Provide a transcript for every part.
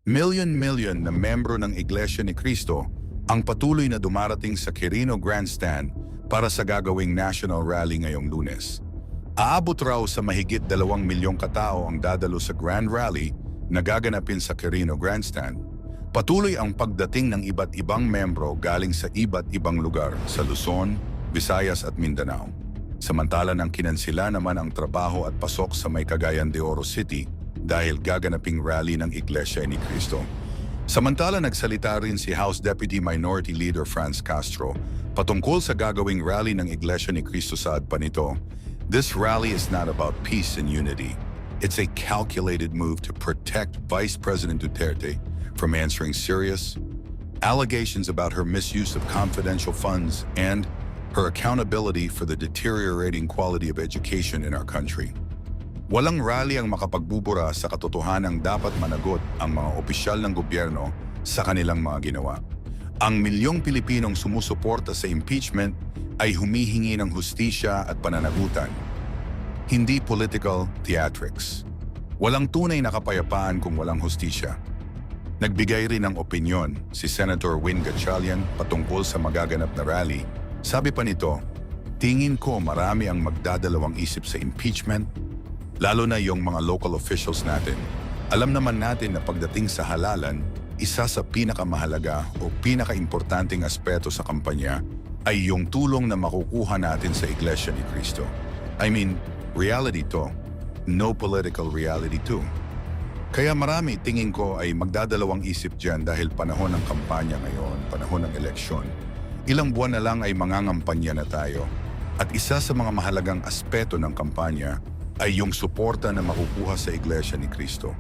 Million-million na membro ng Iglesia ni Cristo ang patuloy na dumarating sa Quirino Grandstand para sa gagawing national rally ngayong Lunes. Aabot raw sa mahigit 2 milyong katao ang dadalo sa Grand Rally na gaganapin sa Quirino Grandstand. Patuloy ang pagdating ng iba't ibang membro galing sa iba't ibang lugar sa Luzon, Visayas at Mindanao. Samantala nang kinansila naman ang trabaho at pasok sa may Cagayan de Oro City dahil gaganaping rally ng Iglesia ni Cristo. Samantala nagsalita rin si House Deputy Minority Leader Franz Castro patungkol sa gagawing rally ng Iglesia ni Cristo sa ADPA nito. This rally is not about peace and unity. It's a calculated move to protect Vice President Duterte from answering serious allegations about her misuse of confidential funds and her accountability for the deteriorating quality of education in our country. Walang rally ang makapagbubura sa katotohanang dapat managot ang mga opisyal ng gobyerno sa kanilang mga ginawa. Ang milyong Pilipinong sumusuporta sa impeachment ay humihingi ng hustisya at pananagutan, hindi political theatrics. Walang tunay na kapayapaan kung walang hustisya. Nagbigay rin ng opinyon si Senator Win Gatchalian patungkol sa magaganap na rally. Sabi pa nito, tingin ko marami ang magdadalawang isip sa impeachment, lalo na yung mga local officials natin. Alam naman natin na pagdating sa halalan, isa sa pinakamahalaga o pinakaimportanteng aspeto sa kampanya ay yung tulong na makukuha natin sa Iglesia ni Cristo. I mean, reality to. No political reality too. Kaya marami tingin ko ay magdadalawang isip dyan dahil panahon ng kampanya ngayon, panahon ng eleksyon. Ilang buwan na lang ay mangangampanya na tayo. At isa sa mga mahalagang aspeto ng kampanya ay yung suporta na makukuha sa Iglesia ni Cristo.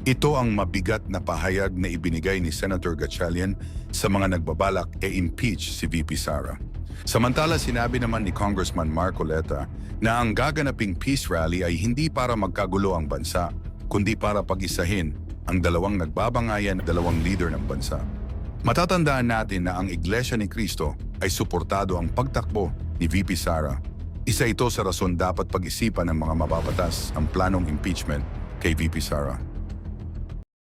Ito ang mabigat na pahayag na ibinigay ni Senator Gatchalian sa mga nagbabalak impeach si VP Sara. Samantala sinabi naman ni Congressman Marcoleta na ang gaganaping peace rally ay hindi para magkagulo ang bansa, kundi para pag-isahin ang dalawang nagbabangayan na dalawang leader ng bansa. Matatandaan natin na ang Iglesia ni Cristo ay suportado ang pagtakbo ni VP Sara. Isa ito sa rason dapat pag-isipan ng mga mababatas ang planong impeachment kay VP Sara.